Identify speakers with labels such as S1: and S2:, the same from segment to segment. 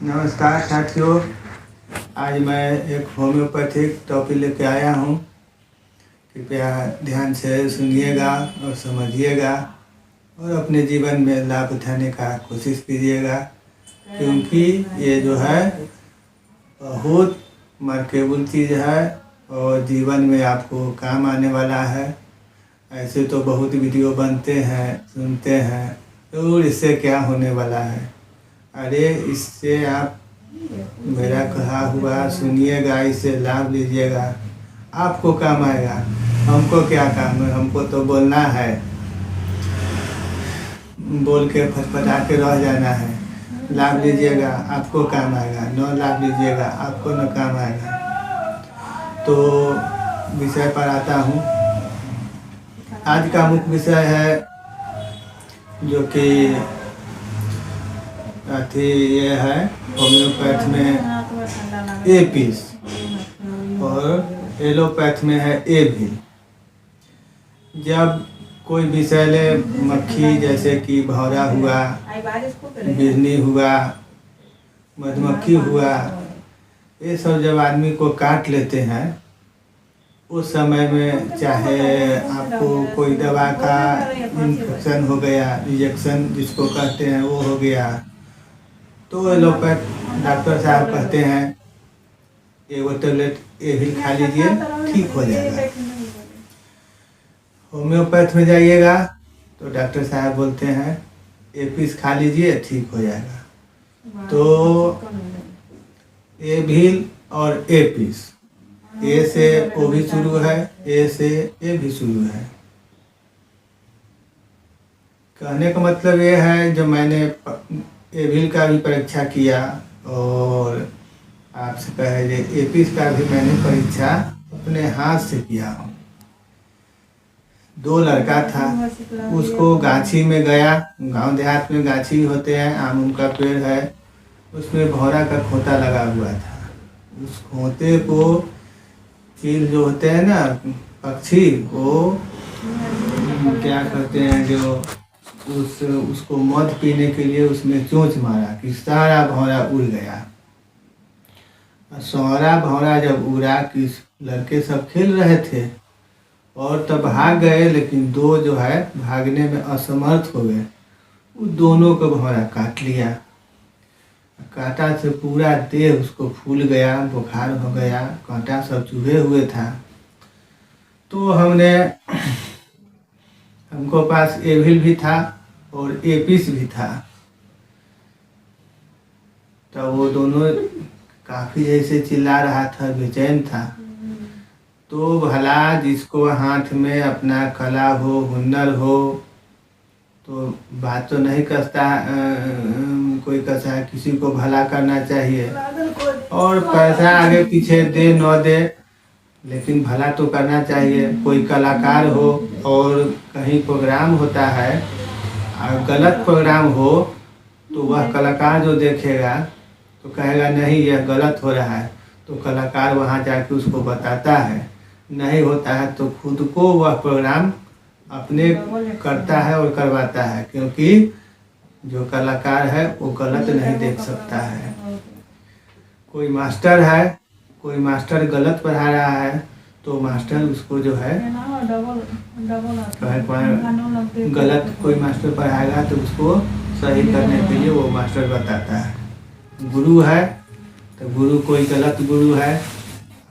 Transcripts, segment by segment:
S1: नमस्कार साथियों। आज मैं एक होम्योपैथिक टॉपिक लेके आया हूँ। कृपया ध्यान से सुनिएगा और समझिएगा और अपने जीवन में लाभ उठाने का कोशिश कीजिएगा, क्योंकि ये जो है बहुत मार्केबल चीज़ है और जीवन में आपको काम आने वाला है। ऐसे तो बहुत वीडियो बनते हैं, सुनते हैं, तो इससे क्या होने वाला है। अरे इससे आप मेरा कहा हुआ सुनिएगा, इससे लाभ लीजिएगा, आपको काम आएगा। हमको क्या काम है, हमको तो बोलना है, बोल के फटफटा के रह जाना है। लाभ लीजिएगा, आपको काम आएगा। न लाभ लीजिएगा, आपको न काम आएगा। तो विषय पर आता हूँ। आज का मुख्य विषय है जो कि ये है होम्योपैथ में एपीस और एलोपैथ में है एविल। जब कोई विषैले मक्खी जैसे कि भौरा हुआ, बिजनी हुआ, मधुमक्खी हुआ, ये सब जब आदमी को काट लेते हैं, उस समय में चाहे आपको कोई दवा का इन्फेक्शन हो गया, इंजेक्शन जिसको कहते हैं वो हो गया, तो एलोपैथ डॉक्टर साहब कहते हैं एगो टेबलेट एविल खा लीजिए, ठीक हो जाएगा। होम्योपैथ में जाइएगा तो डॉक्टर साहब बोलते हैं एपीस खा लीजिए, ठीक हो जाएगा। तो एविल और एपीस, ए से ओ भी शुरू है, ए से ए भी शुरू है। कहने का मतलब ये है, जो मैंने एविल का भी परीक्षा किया और आपसे कहे एपीस का भी मैंने परीक्षा अपने हाथ से किया हूँ। 2 लड़का था, उसको गाछी में गया, गांव देहात में गाछी होते हैं, आम का पेड़ है, उसमें भौरा का खोता लगा हुआ था। उस खोते को चील जो होते हैं ना, पक्षी, वो क्या करते हैं, जो उसको मध पीने के लिए उसमें चोंच मारा कि सारा भौरा उड़ गया। सारा भौरा जब उड़ा कि लड़के सब खेल रहे थे और तब भाग गए, लेकिन 2 जो है भागने में असमर्थ हो गए। उस दोनों को भौरा काट लिया। कांटा से पूरा देह उसको फूल गया, बुखार हो गया, कांटा सब चुभे हुए था। तो हमको पास एविल भी था और एपीस भी था। तो वो दोनों काफ़ी ऐसे चिल्ला रहा था, बेचैन था। तो भला जिसको हाथ में अपना कला हो, हुनर हो, तो बात तो नहीं कसता, कोई कहता है किसी को भला करना चाहिए और पैसा आगे पीछे दे न दे, लेकिन भला तो करना चाहिए। कोई कलाकार हो और कहीं प्रोग्राम होता है और गलत प्रोग्राम हो, तो वह कलाकार जो देखेगा तो कहेगा नहीं यह गलत हो रहा है, तो कलाकार वहाँ जाके उसको बताता है। नहीं होता है तो खुद को वह प्रोग्राम अपने करता है और करवाता है, क्योंकि जो कलाकार है वो गलत नहीं देख सकता है। कोई मास्टर है, कोई मास्टर गलत पढ़ा रहा है, तो मास्टर उसको जो है गलत कोई मास्टर पढ़ाएगा तो उसको सही करने के लिए वो मास्टर बताता है। गुरु है तो गुरु, कोई गलत गुरु है,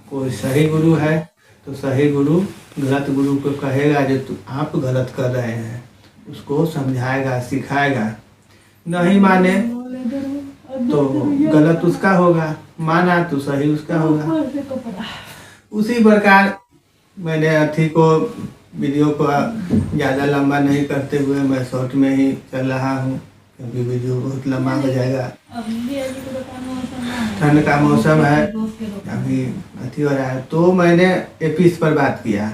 S1: कोई सही गुरु है, तो सही गुरु गलत गुरु को कहेगा जो आप गलत कर रहे हैं, उसको समझाएगा, सिखाएगा। नहीं माने तो गलत उसका होगा, माना तो सही उसका होगा। उसी प्रकार मैंने वीडियो को ज़्यादा लंबा नहीं करते हुए मैं शॉर्ट में ही चल रहा हूँ, क्योंकि वीडियो बहुत लंबा हो जाएगा। ठंड का मौसम है, अभी हो रहा है। तो मैंने एपीस पर बात किया।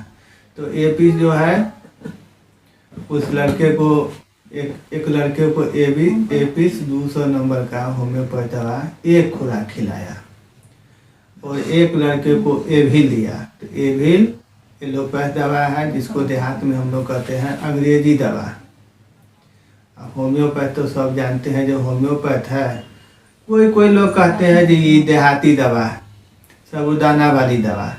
S1: तो एपीस जो है, उस लड़के को एक लड़के को एपीस 200 नंबर का होम्योपैथ दवा 1 खुराक खिलाया और एक लड़के को एविल लिया। तो एविल एलोपैथ दवा है, जिसको देहात में हम लोग कहते हैं अंग्रेजी दवा। होम्योपैथ तो सब जानते हैं, जो होम्योपैथ है कोई कोई लोग कहते हैं कि ये देहाती दवा है, साबूदाना वाली दवा,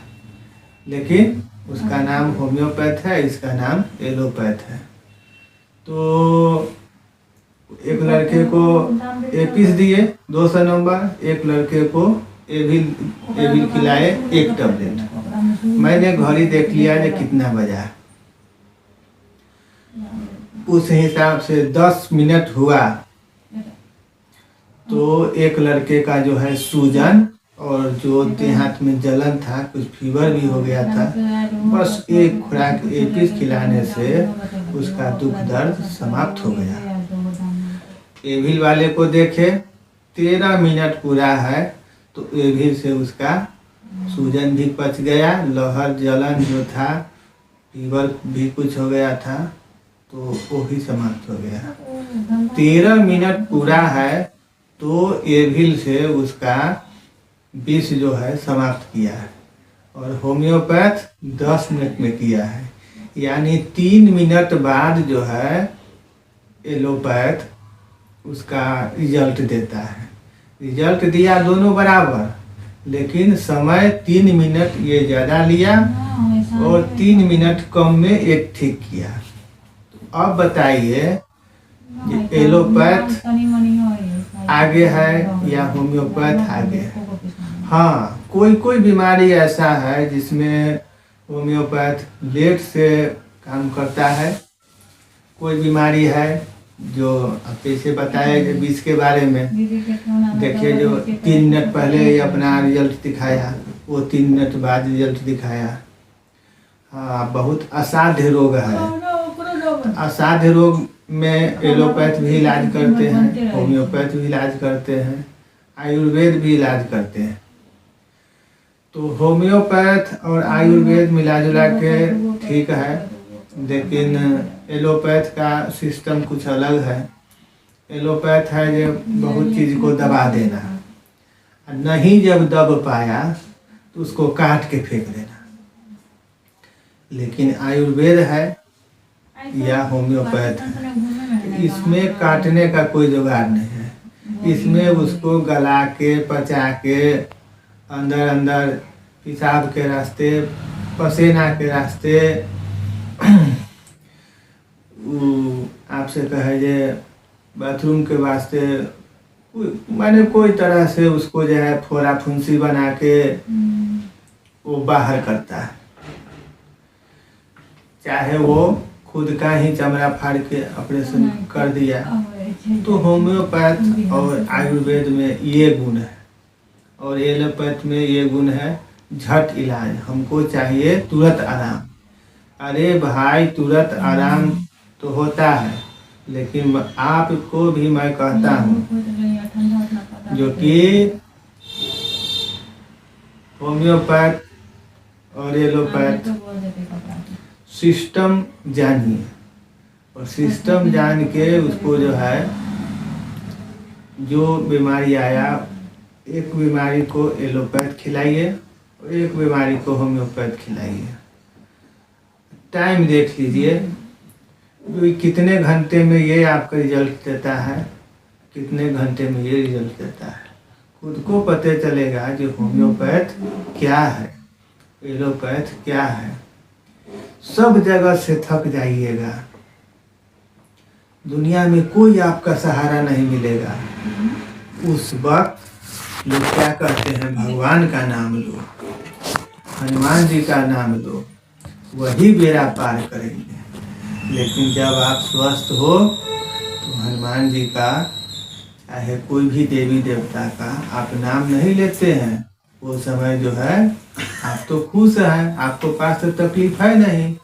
S1: लेकिन उसका नाम होम्योपैथ है, इसका नाम एलोपैथ है। तो एक लड़के को एपिस दिए 200 नंबर, एक लड़के को एविल खिलाए 1 टैबलेट। मैंने घड़ी देख लिया कि कितना बजा, उस हिसाब से 10 मिनट हुआ तो एक लड़के का जो है सूजन और जो हाथ में जलन था, कुछ फीवर भी हो गया था, बस एक खुराक एपिस खिलाने से उसका दुख दर्द समाप्त हो गया। एविल वाले को देखे 13 मिनट पूरा है तो एविल से उसका सूजन भी पच गया, लहर जलन जो था, फीवर भी कुछ हो गया था, तो वो ही समाप्त हो गया। 13 मिनट पूरा है तो एविल से उसका विष जो है समाप्त किया है, और होम्योपैथ 10 मिनट में किया है। यानी 3 मिनट बाद जो है एलोपैथ उसका रिजल्ट देता है। रिजल्ट दिया दोनों बराबर, लेकिन समय 3 मिनट ये ज़्यादा लिया और 3 मिनट कम में एक ठीक किया। तो अब बताइए एलोपैथ आगे है या होम्योपैथ आगे है? हाँ, कोई कोई बीमारी ऐसा है जिसमें होम्योपैथ लेट से काम करता है। कोई बीमारी है जो अब जैसे बताया विष के बारे में, देखिए जो 3 मिनट पहले ही अपना रिजल्ट दिखाया, वो 3 मिनट बाद रिजल्ट दिखाया। हाँ, बहुत असाध्य रोग है। असाध्य रोग में एलोपैथ भी इलाज करते हैं, होम्योपैथ भी इलाज करते हैं, आयुर्वेद भी इलाज करते हैं। तो होम्योपैथ और आयुर्वेद मिला जुला के ठीक है, लेकिन एलोपैथ का सिस्टम कुछ अलग है। एलोपैथ है जो बहुत चीज़ को दबा देना, नहीं जब दब पाया तो उसको काट के फेंक देना। लेकिन आयुर्वेद है या होम्योपैथ है, इसमें काटने का कोई जुगाड़ नहीं है। इसमें उसको गला के, पचा के, अंदर अंदर पेशाब के रास्ते, पसीना के रास्ते, आपसे कहे जे बाथरूम के वास्ते, मैंने कोई तरह से उसको जो है फोड़ा फुंसी बना के वो बाहर करता है। चाहे वो खुद का ही चमड़ा फाड़ के ऑपरेशन कर दिया। तो होम्योपैथ और आयुर्वेद में ये गुण है, और एलोपैथ में ये गुण है झट इलाज, हमको चाहिए तुरंत आराम। अरे भाई, तुरंत आराम तो होता है, लेकिन आपको भी मैं कहता हूँ जो कि होम्योपैथ और एलोपैथ सिस्टम जानिए, और सिस्टम जान के उसको जो है, जो बीमारी आया, एक बीमारी को एलोपैथ खिलाइए और एक बीमारी को होम्योपैथ खिलाइए। टाइम देख लीजिए कितने घंटे में ये आपका रिजल्ट देता है, कितने घंटे में ये रिजल्ट देता है। खुद को पता चलेगा कि होम्योपैथ क्या है, एलोपैथ क्या है। सब जगह से थक जाइएगा, दुनिया में कोई आपका सहारा नहीं मिलेगा। उस वक्त लोग क्या कहते हैं, भगवान का नाम लो, हनुमान जी का नाम लो, वही बेड़ा पार करेंगे। लेकिन जब आप स्वस्थ हो तो हनुमान जी का, चाहे कोई भी देवी देवता का आप नाम नहीं लेते हैं, वो समय जो है आप तो खुश हैं, आपको पास तो तकलीफ है नहीं।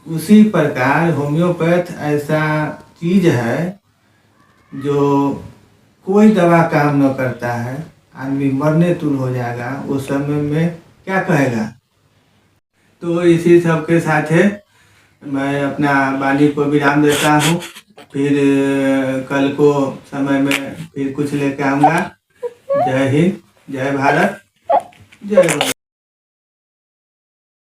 S1: उसी प्रकार होम्योपैथ ऐसा चीज है जो कोई दवा काम न करता है, आदमी मरने तुल हो जाएगा, उस समय में क्या कहेगा। तो इसी सब के साथ है मैं अपना वाणी को विराम देता हूँ। फिर कल को समय में फिर कुछ लेकर आऊँगा। जय हिंद, जय भारत, जय भारत।